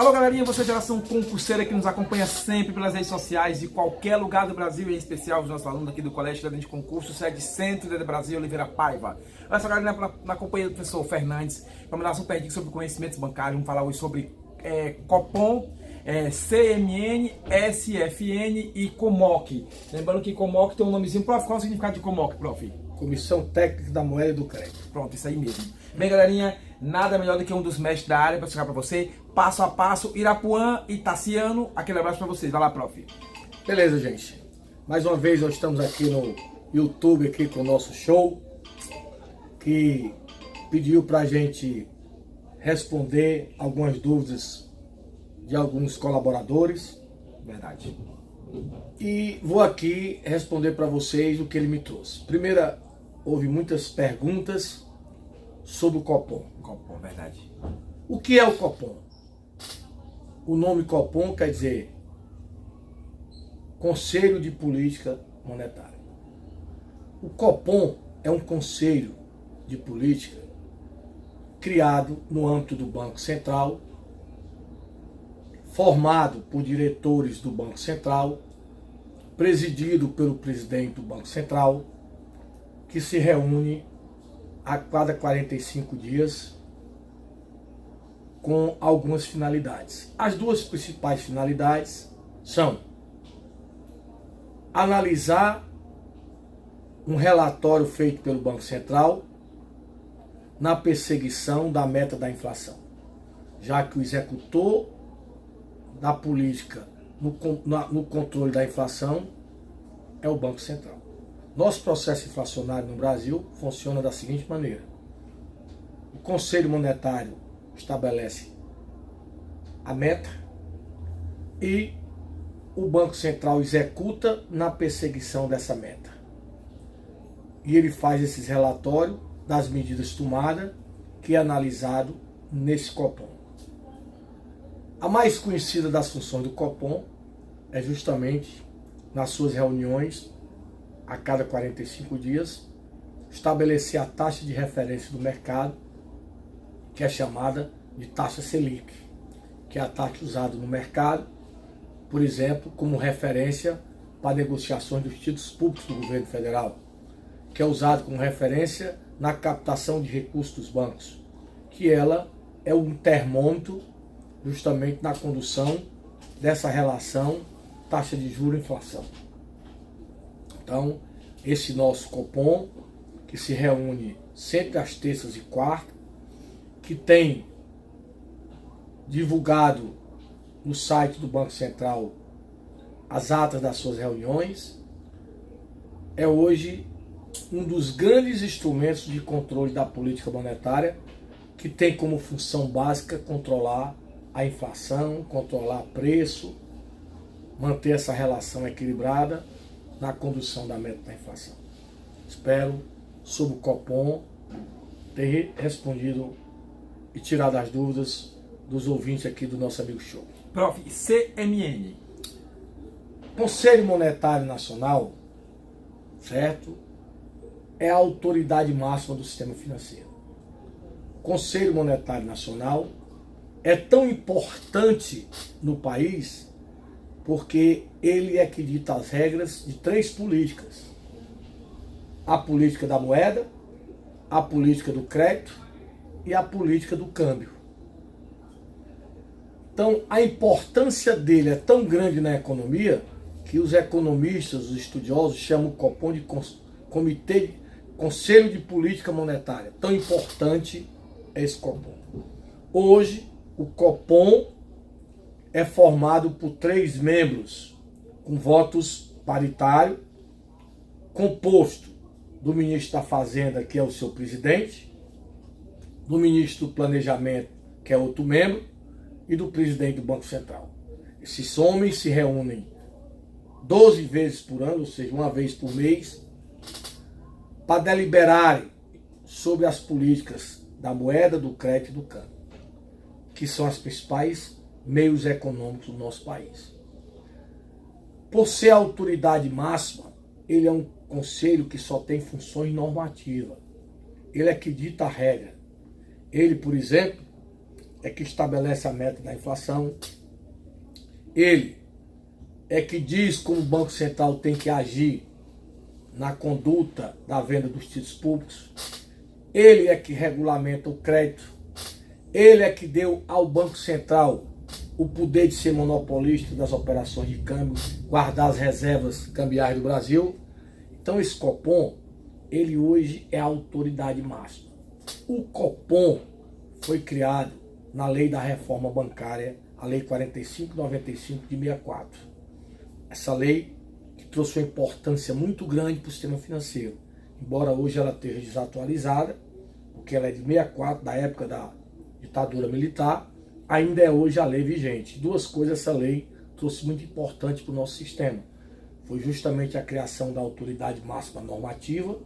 Alô galerinha, você geração concurseira que nos acompanha sempre pelas redes sociais de qualquer lugar do Brasil, em especial os nossos alunos aqui do Colégio de Concurso, sede Centro de Brasil, Oliveira Paiva. Olha só galerinha, na companhia do professor Fernandes, vamos dar super dica sobre conhecimentos bancários, vamos falar hoje sobre Copom, CMN, SFN e Comoc. Lembrando que Comoc tem um nomezinho. Prof, qual é o significado de Comoc, prof? Comissão Técnica da Moeda e do Crédito. Pronto, isso aí mesmo. Bem, galerinha, nada melhor do que um dos mestres da área para explicar para você, passo a passo, Irapuã e Tassiano. Aquele abraço para vocês. Vai lá, prof. Beleza, gente. Mais uma vez nós estamos aqui no YouTube aqui com o nosso show, que pediu para a gente responder algumas dúvidas de alguns colaboradores. Verdade. E vou aqui responder para vocês o que ele me trouxe. Primeira, houve muitas perguntas sobre o Copom. Copom, verdade. O que é o Copom? O nome Copom quer dizer Conselho de Política Monetária. O Copom é um conselho de política criado no âmbito do Banco Central, formado por diretores do Banco Central, presidido pelo presidente do Banco Central, que se reúne a cada 45 dias com algumas finalidades. As duas principais finalidades são analisar um relatório feito pelo Banco Central na perseguição da meta da inflação, já que o executor da política no controle da inflação é o Banco Central. Nosso processo inflacionário no Brasil funciona da seguinte maneira: o Conselho Monetário estabelece a meta e o Banco Central executa na perseguição dessa meta. E ele faz esses relatórios das medidas tomadas, que é analisado nesse Copom. A mais conhecida das funções do Copom é justamente, nas suas reuniões, a cada 45 dias, estabelecer a taxa de referência do mercado, que é chamada de taxa Selic, que é a taxa usada no mercado, por exemplo, como referência para negociações dos títulos públicos do governo federal, que é usado como referência na captação de recursos dos bancos, que ela é um termômetro justamente na condução dessa relação taxa de juros e inflação. Então, esse nosso Copom, que se reúne sempre às terças e quartas, que tem divulgado no site do Banco Central as atas das suas reuniões, é hoje um dos grandes instrumentos de controle da política monetária, que tem como função básica controlar a inflação, controlar preço, manter essa relação equilibrada na condução da meta da inflação. Espero, sobre o Copom, ter respondido e tirado as dúvidas dos ouvintes aqui do nosso amigo show. Prof, CMN. Conselho Monetário Nacional, certo? É a autoridade máxima do sistema financeiro. O Conselho Monetário Nacional é tão importante no país porque ele é que dita as regras de três políticas: a política da moeda, a política do crédito e a política do câmbio. Então, a importância dele é tão grande na economia que os economistas, os estudiosos, chamam o Copom de Conselho de Política Monetária. Tão importante é esse Copom. Hoje, o Copom é formado por 3 membros, com votos paritários, composto do ministro da Fazenda, que é o seu presidente, do ministro do Planejamento, que é outro membro, e do presidente do Banco Central. Esses homens se reúnem 12 vezes por ano, ou seja, uma vez por mês, para deliberarem sobre as políticas da moeda, do crédito e do câmbio, que são as principais meios econômicos do nosso país. Por ser a autoridade máxima, ele é um conselho que só tem funções normativas. Ele é que dita a regra. Ele, por exemplo, é que estabelece a meta da inflação, ele é que diz como o Banco Central tem que agir na conduta da venda dos títulos públicos, ele é que regulamenta o crédito, ele é que deu ao Banco Central o poder de ser monopolista das operações de câmbio, guardar as reservas cambiais do Brasil. Então esse Copom, ele hoje é a autoridade máxima. O Copom foi criado na lei da reforma bancária, a lei 4595 de 64. Essa lei que trouxe uma importância muito grande para o sistema financeiro, embora hoje ela esteja desatualizada, porque ela é de 64, da época da ditadura militar, ainda é hoje a lei vigente. Duas coisas essa lei trouxe muito importante para o nosso sistema. Foi justamente a criação da autoridade máxima normativa,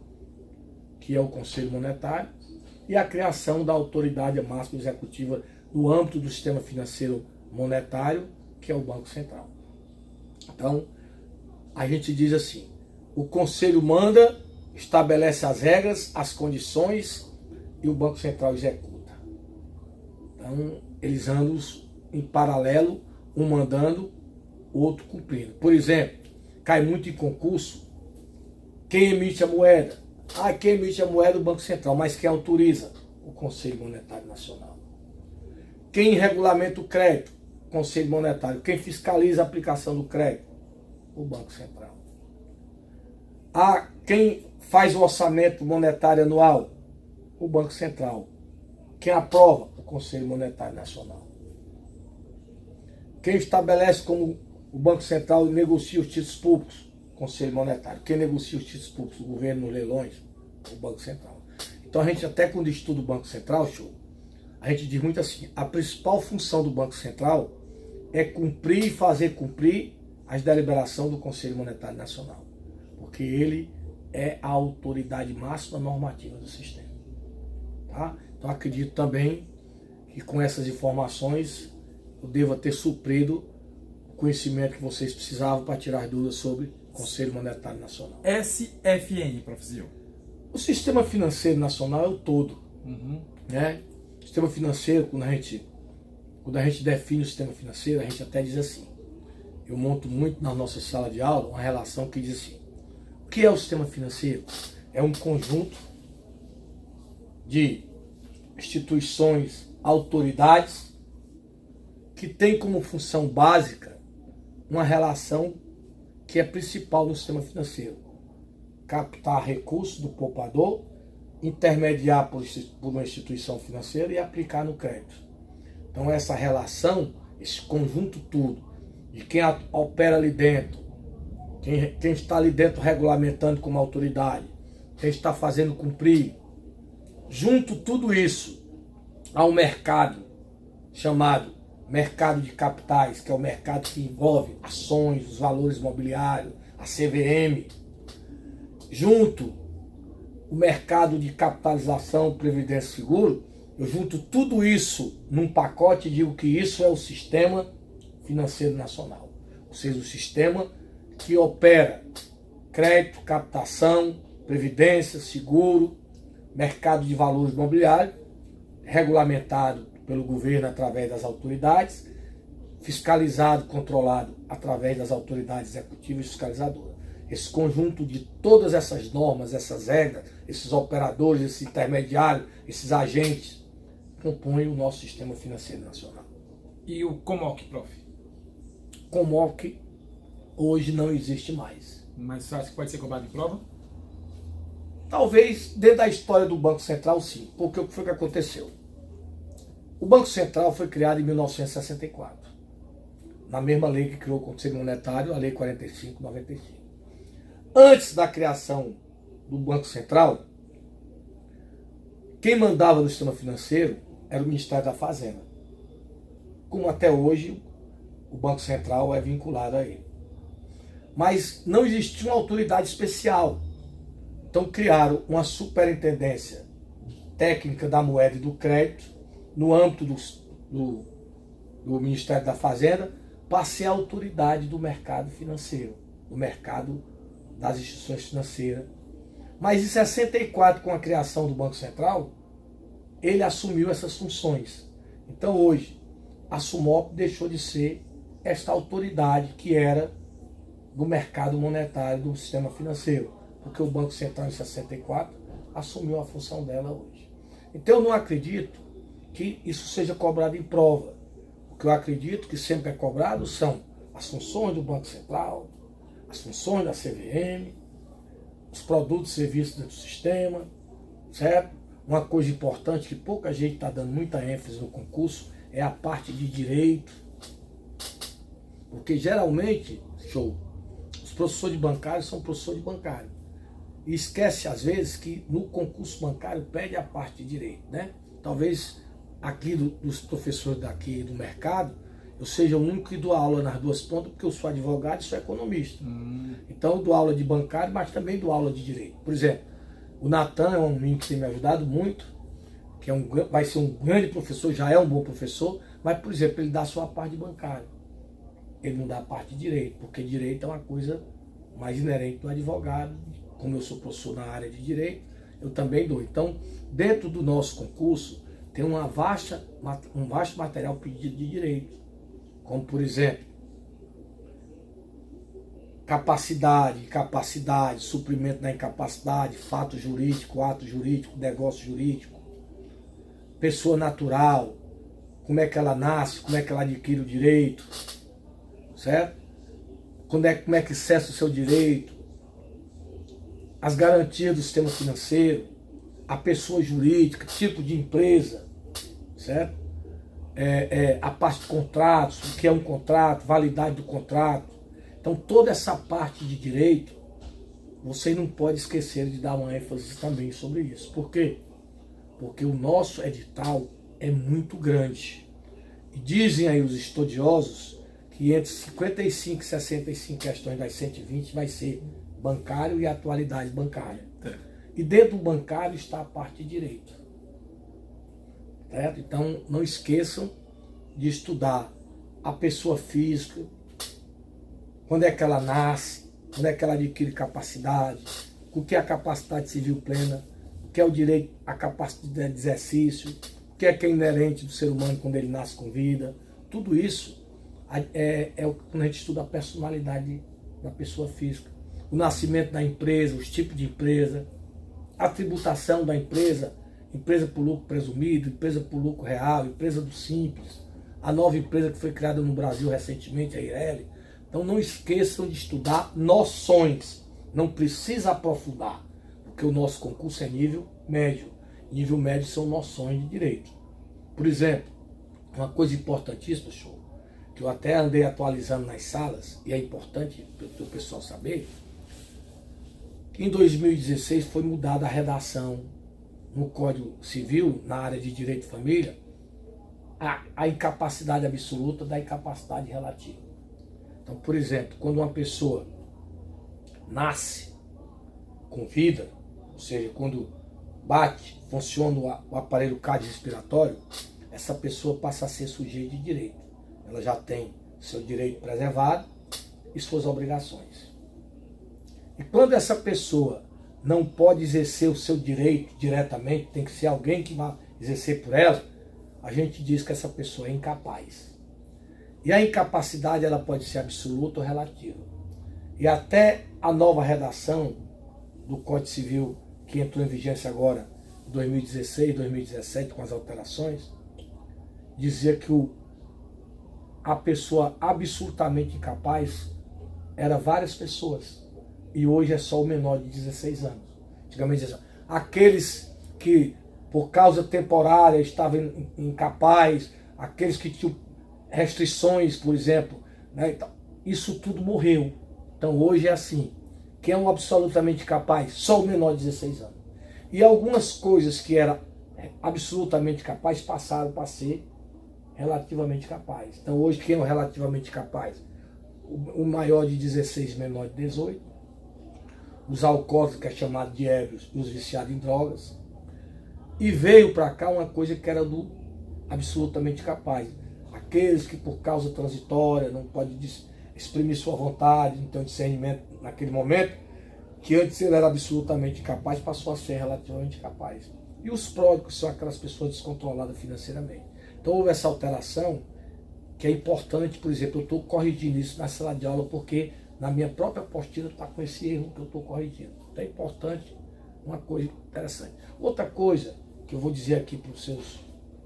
que é o Conselho Monetário, e a criação da autoridade máxima executiva no âmbito do sistema financeiro monetário, que é o Banco Central. Então, a gente diz assim, o Conselho manda, estabelece as regras, as condições e o Banco Central executa. Então, eles andam em paralelo, um mandando, o outro cumprindo. Por exemplo, cai muito em concurso quem emite a moeda. Quem emite a moeda é o Banco Central, mas quem autoriza? O Conselho Monetário Nacional. Quem regulamenta o crédito? O Conselho Monetário. Quem fiscaliza a aplicação do crédito? O Banco Central. Quem faz o orçamento monetário anual? O Banco Central. Quem aprova? O Conselho Monetário Nacional. Quem estabelece como o Banco Central negocia os títulos públicos? O Conselho Monetário. Quem negocia os títulos públicos? O governo nos leilões? O Banco Central. Então a gente até quando estuda o Banco Central, a gente diz muito assim, a principal função do Banco Central é cumprir e fazer cumprir as deliberações do Conselho Monetário Nacional. Porque ele é a autoridade máxima normativa do sistema. Tá? Então acredito também que com essas informações eu devo ter suprido o conhecimento que vocês precisavam para tirar dúvidas sobre o Conselho Monetário Nacional. SFN, professor. O sistema financeiro nacional é o todo. Né? O sistema financeiro, quando a gente define o sistema financeiro, a gente até diz assim, eu monto muito na nossa sala de aula uma relação que diz assim, o que é o sistema financeiro? É um conjunto de instituições, autoridades, que tem como função básica uma relação que é principal no sistema financeiro. Captar recursos do poupador, intermediar por uma instituição financeira e aplicar no crédito. Então essa relação, esse conjunto tudo, de quem opera ali dentro, quem está ali dentro regulamentando como autoridade, quem está fazendo cumprir, junto tudo isso ao mercado chamado mercado de capitais, que é o mercado que envolve ações, os valores imobiliários, a CVM, junto o mercado de capitalização, previdência e seguro, eu junto tudo isso num pacote e digo que isso é o sistema financeiro nacional. Ou seja, o sistema que opera crédito, captação, previdência, seguro, mercado de valores imobiliários, regulamentado pelo governo através das autoridades, fiscalizado, controlado através das autoridades executivas e fiscalizadoras. Esse conjunto de todas essas normas, essas regras, esses operadores, esses intermediários, esses agentes, compõem o nosso sistema financeiro nacional. E o COMOC, prof? COMOC hoje não existe mais. Mas você acha que pode ser cobrado em prova? Talvez dentro da história do Banco Central, sim. Porque o que foi que aconteceu? O Banco Central foi criado em 1964, na mesma lei que criou o Conselho Monetário, a Lei 45/95. Antes da criação do Banco Central, quem mandava no sistema financeiro era o Ministério da Fazenda. Como até hoje o Banco Central é vinculado a ele. Mas não existia uma autoridade especial. Então criaram uma superintendência técnica da moeda e do crédito, no âmbito do Ministério da Fazenda, para ser a autoridade do mercado financeiro, do mercado das instituições financeiras. Mas em 64, com a criação do Banco Central, ele assumiu essas funções. Então hoje, a Sumop deixou de ser esta autoridade que era do mercado monetário, do sistema financeiro, porque o Banco Central em 64 assumiu a função dela hoje. Então eu não acredito que isso seja cobrado em prova. O que eu acredito que sempre é cobrado são as funções do Banco Central, as funções da CVM, os produtos e serviços do sistema, certo? Uma coisa importante que pouca gente está dando muita ênfase no concurso é a parte de direito. Porque geralmente, os professores de bancário são professores de bancário. E esquece às vezes que no concurso bancário pede a parte de direito, né? Talvez aqui dos professores daqui do mercado, eu seja o único que dou aula nas duas pontas, porque eu sou advogado e sou economista. Então eu dou aula de bancário, mas também dou aula de direito. Por exemplo, o Natan é um menino que tem me ajudado muito, que vai ser um grande professor, já é um bom professor, mas, por exemplo, ele dá só a parte de bancário. Ele não dá a parte de direito, porque direito é uma coisa mais inerente do advogado. Como eu sou professor na área de direito, eu também dou. Então, dentro do nosso concurso, tem um vasto material pedido de direito. Como, por exemplo, capacidade, suprimento da incapacidade, fato jurídico, ato jurídico, negócio jurídico, pessoa natural, como é que ela nasce, como é que ela adquire o direito, certo? Como é que cessa o seu direito, as garantias do sistema financeiro, a pessoa jurídica, tipo de empresa, certo? A parte de contratos, o que é um contrato, validade do contrato. Então toda essa parte de direito, você não pode esquecer de dar uma ênfase também sobre isso. Por quê? Porque o nosso edital é muito grande. E dizem aí os estudiosos que entre 55 e 65 questões das 120 vai ser bancário e atualidade bancária. E dentro do bancário está a parte de direito. Certo? Então não esqueçam de estudar a pessoa física, quando é que ela nasce, quando é que ela adquire capacidade, o que é a capacidade civil plena, o que é o direito à capacidade de exercício, o que é inerente do ser humano quando ele nasce com vida. Tudo isso quando a gente estuda a personalidade da pessoa física. O nascimento da empresa, os tipos de empresa, a tributação da empresa, empresa por lucro presumido, empresa por lucro real, empresa do Simples, a nova empresa que foi criada no Brasil recentemente, a IRL. Então não esqueçam de estudar noções, não precisa aprofundar, porque o nosso concurso é nível médio. Nível médio são noções de direito. Por exemplo, uma coisa importantíssima, que eu até andei atualizando nas salas, e é importante para o pessoal saber, que em 2016 foi mudada a redação no Código Civil, na área de Direito de Família, a incapacidade absoluta da incapacidade relativa. Então, por exemplo, quando uma pessoa nasce com vida, ou seja, quando bate, funciona o aparelho cardiorrespiratório, essa pessoa passa a ser sujeito de direito. Ela já tem seu direito preservado e suas obrigações. E quando essa pessoa não pode exercer o seu direito diretamente, tem que ser alguém que vai exercer por ela, a gente diz que essa pessoa é incapaz. E a incapacidade ela pode ser absoluta ou relativa. E até a nova redação do Código Civil, que entrou em vigência agora, em 2016, 2017, com as alterações, dizia que a pessoa absolutamente incapaz era várias pessoas. E hoje é só o menor de 16 anos. Antigamente dizia, aqueles que por causa temporária estavam incapazes, aqueles que tinham restrições, por exemplo, né? Então, isso tudo morreu. Então hoje é assim, quem é um absolutamente capaz? Só o menor de 16 anos. E algumas coisas que eram absolutamente capaz passaram para ser relativamente capaz. Então hoje quem é o relativamente capaz? O maior de 16, menor de 18, os alcoólicos, que é chamado de ébrios, e os viciados em drogas. E veio para cá uma coisa que era do absolutamente capaz. Aqueles que por causa transitória não podem exprimir sua vontade, não tem discernimento naquele momento, que antes ele era absolutamente capaz, passou a ser relativamente capaz. E os pródigos são aquelas pessoas descontroladas financeiramente. Então houve essa alteração que é importante, por exemplo, eu estou corrigindo isso na sala de aula porque na minha própria apostila está com esse erro que eu estou corrigindo. Então é importante, uma coisa interessante. Outra coisa que eu vou dizer aqui para os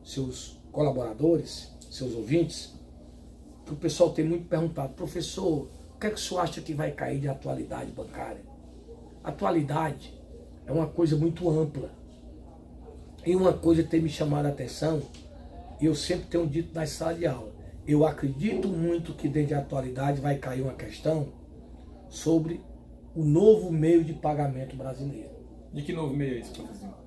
seus colaboradores, seus ouvintes, que o pessoal tem muito perguntado: professor, o que é que o senhor acha que vai cair de atualidade bancária? Atualidade é uma coisa muito ampla. E uma coisa que tem me chamado a atenção, e eu sempre tenho dito na sala de aula, eu acredito muito que dentro da atualidade vai cair uma questão sobre o novo meio de pagamento brasileiro. De que novo meio é esse, professor?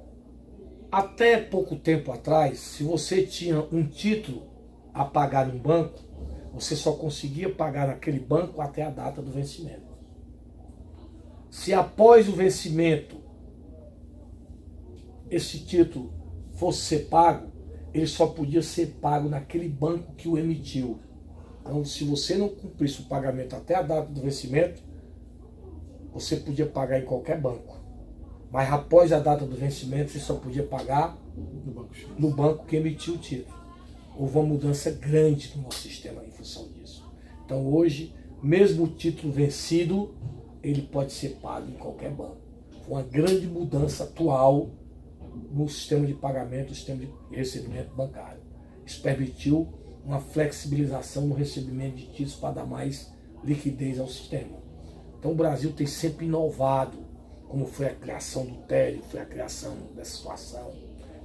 Até pouco tempo atrás, se você tinha um título a pagar em um banco, você só conseguia pagar naquele banco até a data do vencimento. Se após o vencimento esse título fosse ser pago, ele só podia ser pago naquele banco que o emitiu. Então, se você não cumprisse o pagamento até a data do vencimento, você podia pagar em qualquer banco. Mas após a data do vencimento, você só podia pagar no banco que emitiu o título. Houve uma mudança grande no nosso sistema em função disso. Então hoje, mesmo o título vencido, ele pode ser pago em qualquer banco. Foi uma grande mudança atual no sistema de pagamento, no sistema de recebimento bancário. Isso permitiu uma flexibilização no recebimento de títulos para dar mais liquidez ao sistema. Então o Brasil tem sempre inovado, como foi a criação do TED, foi a criação dessa situação.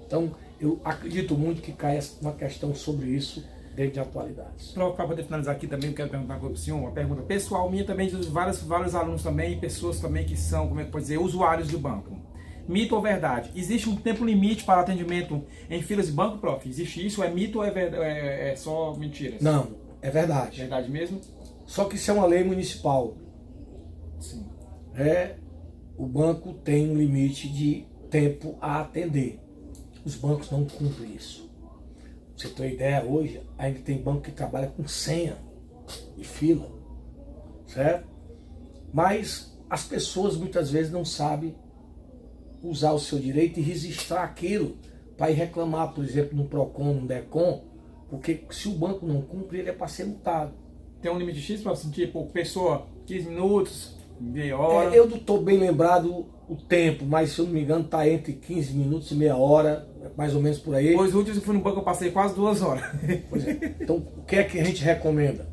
Então eu acredito muito que caia uma questão sobre isso dentro de atualidades. Para poder finalizar aqui também, eu quero perguntar para o senhor uma pergunta pessoal minha também, de vários alunos também, pessoas também que são, como é que pode dizer, usuários do banco. Mito ou verdade? Existe um tempo limite para atendimento em filas de banco, prof? Existe isso? É mito ou é só mentiras? Não, é verdade. Verdade mesmo? Só que isso é uma lei municipal. Sim. O banco tem um limite de tempo a atender. Os bancos não cumprem isso. Pra você ter uma ideia, hoje ainda tem banco que trabalha com senha e fila, certo? Mas as pessoas muitas vezes não sabem usar o seu direito e registrar aquilo para ir reclamar, por exemplo, no PROCON, no DECON, porque se o banco não cumpre, ele é para ser multado. Tem um limite X para sentir, tipo, pessoa, 15 minutos, meia hora? Eu não estou bem lembrado o tempo, mas se eu não me engano está entre 15 minutos e meia hora, mais ou menos por aí. Pois últimos eu fui no banco, eu passei quase 2 horas. Pois é. Então, o que é que a gente recomenda?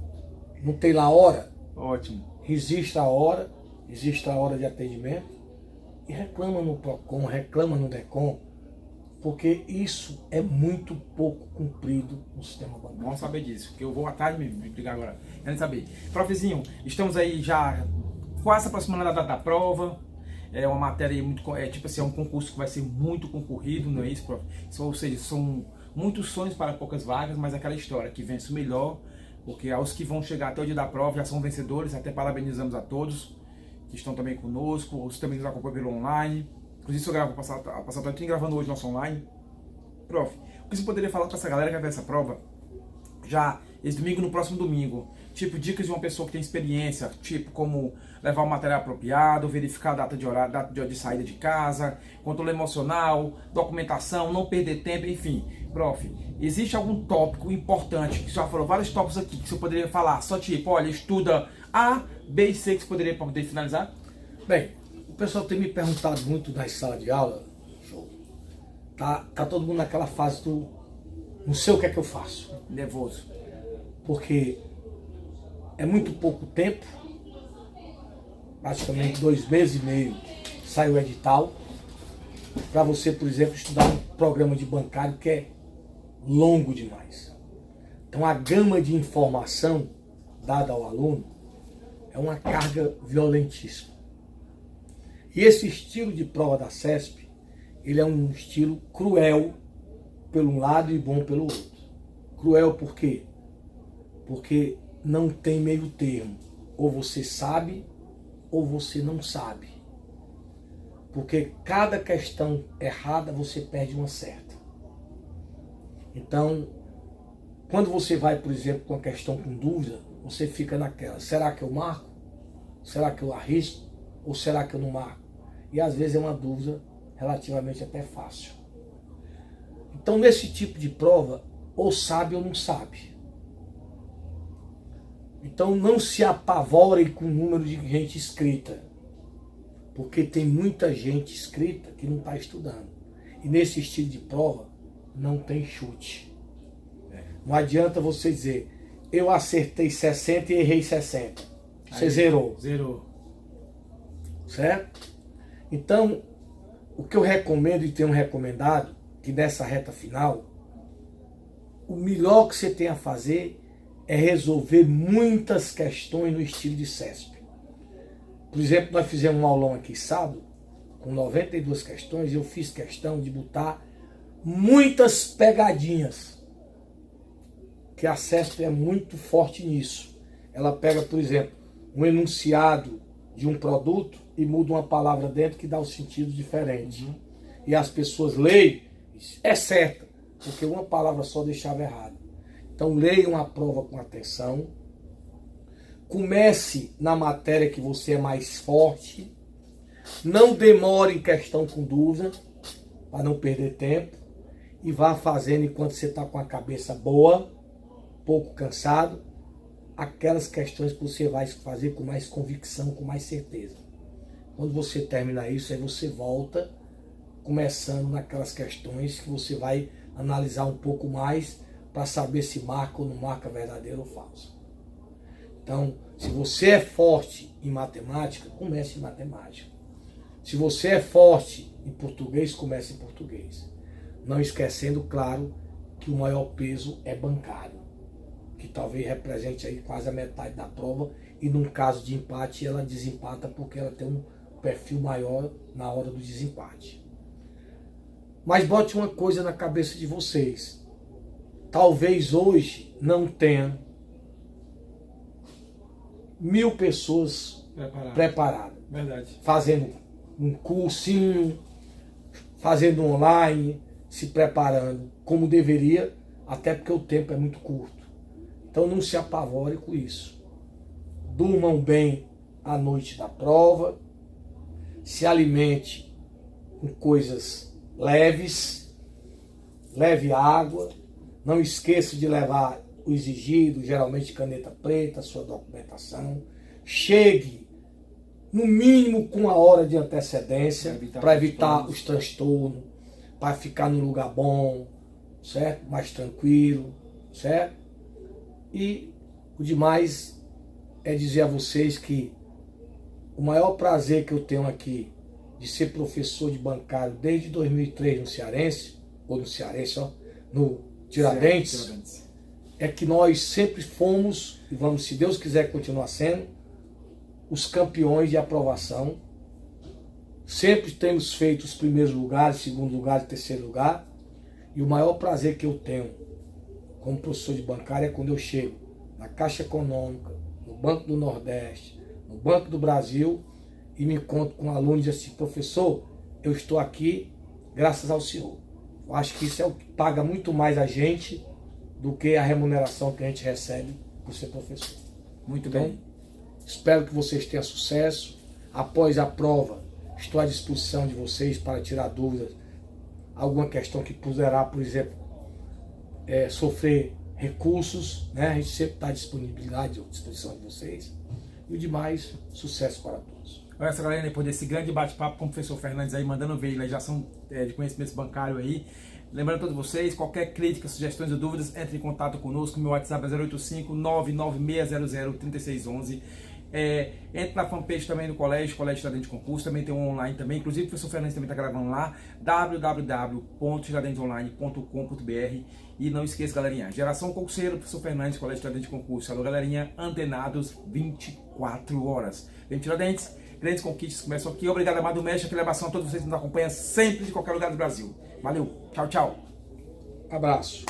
Não tem lá hora? Ótimo. Existe a hora de atendimento, e reclama no PROCON, reclama no DECON, porque isso é muito pouco cumprido no sistema bancário. Vamos saber disso, porque eu vou à tarde me brigar agora. Querem saber. Profezinho, estamos aí já quase aproximando da data da prova. É uma matéria muito, tipo assim, é um concurso que vai ser muito concorrido, não é isso, prof? Ou seja, são muitos sonhos para poucas vagas, mas aquela história que vence o melhor, porque aos que vão chegar até o dia da prova já são vencedores. Até parabenizamos a todos que estão também conosco, os que também nos acompanham pelo online. Inclusive, se eu gravo a passar tem gravando hoje nosso online. Prof, o que você poderia falar para essa galera que vai ver essa prova já esse domingo, no próximo domingo? Tipo, dicas de uma pessoa que tem experiência, tipo como levar o material apropriado, verificar a data de horário, data de saída de casa, controle emocional, documentação, não perder tempo, enfim. Prof, existe algum tópico importante, que você já falou vários tópicos aqui, que você poderia falar, só tipo, olha, estuda A, B e C, que você poderia poder finalizar? Bem, o pessoal tem me perguntado muito nas salas de aula, tá todo mundo naquela fase do não sei o que é que eu faço. Nervoso. Porque é muito pouco tempo, praticamente 2 meses e meio sai o edital, para você, por exemplo, estudar um programa de bancário que é longo demais. Então a gama de informação dada ao aluno é uma carga violentíssima. E esse estilo de prova da CESP, ele é um estilo cruel pelo um lado e bom pelo outro. Cruel por quê? Porque não tem meio termo. Ou você sabe, ou você não sabe. Porque cada questão errada você perde uma certa. Então, quando você vai, por exemplo, com uma questão com dúvida, você fica naquela, será que eu marco? Será que eu arrisco? Ou será que eu não marco? E às vezes é uma dúvida relativamente até fácil. Então, nesse tipo de prova, ou sabe ou não sabe. Então não se apavore com o número de gente inscrita, porque tem muita gente inscrita que não está estudando. E nesse estilo de prova não tem chute. Não adianta você dizer, eu acertei 60 e errei 60. Você zerou. Zerou. Certo? Então, o que eu recomendo e tenho recomendado, que nessa reta final, o melhor que você tem a fazer é resolver muitas questões no estilo de CESP. Por exemplo, nós fizemos um aulão aqui sábado, com 92 questões, e eu fiz questão de botar muitas pegadinhas, que a CESP é muito forte nisso. Ela pega, por exemplo, um enunciado de um produto e muda uma palavra dentro que dá um sentido diferente. E as pessoas leem, é certa, porque uma palavra só deixava errado. Então leiam a prova com atenção. Comece na matéria que você é mais forte. Não demore em questão com dúvida, para não perder tempo. E vá fazendo enquanto você está com a cabeça boa, pouco cansado, aquelas questões que você vai fazer com mais convicção, com mais certeza. Quando você terminar isso, aí você volta, começando naquelas questões que você vai analisar um pouco mais para saber se marca ou não marca verdadeiro ou falso. Então, se você é forte em matemática, comece em matemática. Se você é forte em português, comece em português. Não esquecendo, claro, que o maior peso é bancário, que talvez represente aí quase a metade da prova, e num caso de empate ela desempata porque ela tem um perfil maior na hora do desempate. Mas bote uma coisa na cabeça de vocês. Talvez hoje não tenha 1000 pessoas preparadas. Verdade. Fazendo um cursinho, fazendo online, se preparando como deveria, até porque o tempo é muito curto. Então não se apavore com isso. Durmam bem à noite da prova, se alimente com coisas leves, leve água, não esqueça de levar o exigido, geralmente caneta preta, sua documentação. Chegue, no mínimo, com uma hora de antecedência, para evitar os transtornos, para ficar num lugar bom, certo? Mais tranquilo, certo? E o demais é dizer a vocês que o maior prazer que eu tenho aqui de ser professor de bancário desde 2003 no Cearense, ou no Cearense, ó, no Tiradentes, é que nós sempre fomos, e vamos, se Deus quiser, continuar sendo, os campeões de aprovação. Sempre temos feito os primeiros lugares, segundo lugar e terceiro lugar. E o maior prazer que eu tenho como professor de bancário é quando eu chego na Caixa Econômica, no Banco do Nordeste, no Banco do Brasil, e me encontro com um aluno e diz assim: professor, eu estou aqui graças ao senhor. Eu acho que isso é o que paga muito mais a gente do que a remuneração que a gente recebe por ser professor. Muito então, bem. Espero que vocês tenham sucesso. Após a prova, estou à disposição de vocês para tirar dúvidas. Alguma questão que poderá, por exemplo, sofrer recursos, né? A gente sempre está à disposição de vocês. E o demais, sucesso para todos. Olha essa galera, depois desse grande bate-papo com o professor Fernandes aí, mandando ver legislação de conhecimento bancário aí. Lembrando a todos vocês, qualquer crítica, sugestões ou dúvidas, entre em contato conosco. Meu WhatsApp é 085-99600-3611. Entre na fanpage também do Colégio Tiradentes Concurso, também tem um online também. Inclusive o professor Fernandes também está gravando lá, www.tiradentesonline.com.br. E não esqueça, galerinha, Geração Concurseiro, professor Fernandes, Colégio Tiradentes Concurso. Alô, galerinha, antenados 24 horas. Vem Tiradentes, grandes conquistas começam aqui. Obrigado, amado mestre, aquele abração a todos vocês que nos acompanham sempre de qualquer lugar do Brasil. Valeu, tchau, tchau. Abraço.